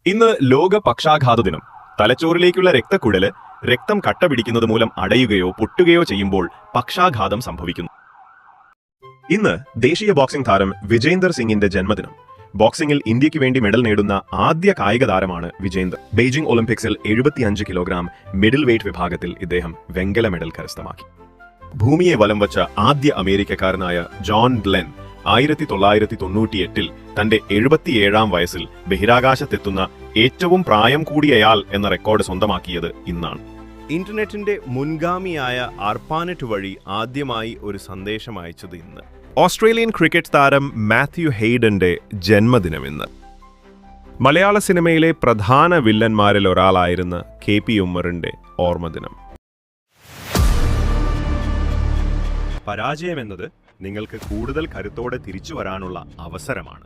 ഇന്ന് ലോക പക്ഷാഘാത ദിനം. തലച്ചോറിലേക്കുള്ള രക്തക്കുഴല് രക്തം കട്ട പിടിക്കുന്നത് മൂലം അടയുകയോ പൊട്ടുകയോ ചെയ്യുമ്പോൾ പക്ഷാഘാതം സംഭവിക്കുന്നു. ഇന്ന് ദേശീയ ബോക്സിംഗ് താരം വിജേന്ദർ സിംഗിന്റെ ജന്മദിനം. ബോക്സിംഗിൽ ഇന്ത്യക്ക് വേണ്ടി മെഡൽ നേടുന്ന ആദ്യ കായിക താരമാണ് വിജേന്ദർ. ബെയ്ജിംഗ് ഒളിമ്പിക്സിൽ 75 കിലോഗ്രാം മിഡിൽ വെയ്റ്റ് വിഭാഗത്തിൽ ഇദ്ദേഹം വെങ്കല മെഡൽ കരസ്ഥമാക്കി. ഭൂമിയെ വലം വച്ച ആദ്യ അമേരിക്കക്കാരനായ ജോൺ ഗ്ലെൻ 1998 തന്റെ 77-ാം വയസ്സിൽ ബഹിരാകാശത്തെത്തുന്ന ഏറ്റവും പ്രായം കൂടിയയാൾ എന്ന റെക്കോർഡ് സ്വന്തമാക്കിയത് ഇന്നാണ്. ഇന്റർനെറ്റിന്റെ മുൻഗാമിയായ ആർപ്പാനെറ്റ് വഴി ആദ്യമായി ഒരു സന്ദേശം അയച്ചത് ഇന്ന്. ഓസ്ട്രേലിയൻ ക്രിക്കറ്റ് താരം മാത്യു ഹെയ്ഡന്റെ ജന്മദിനം ഇന്ന്. മലയാള സിനിമയിലെ പ്രധാന വില്ലന്മാരിൽ ഒരാളായിരുന്ന KP ഉമ്മറിന്റെ ഓർമ്മദിനം. പരാജയമെന്നത് നിങ്ങൾക്ക് കൂടുതൽ കരുത്തോടെ തിരിച്ചു വരാനുള്ള അവസരമാണ്.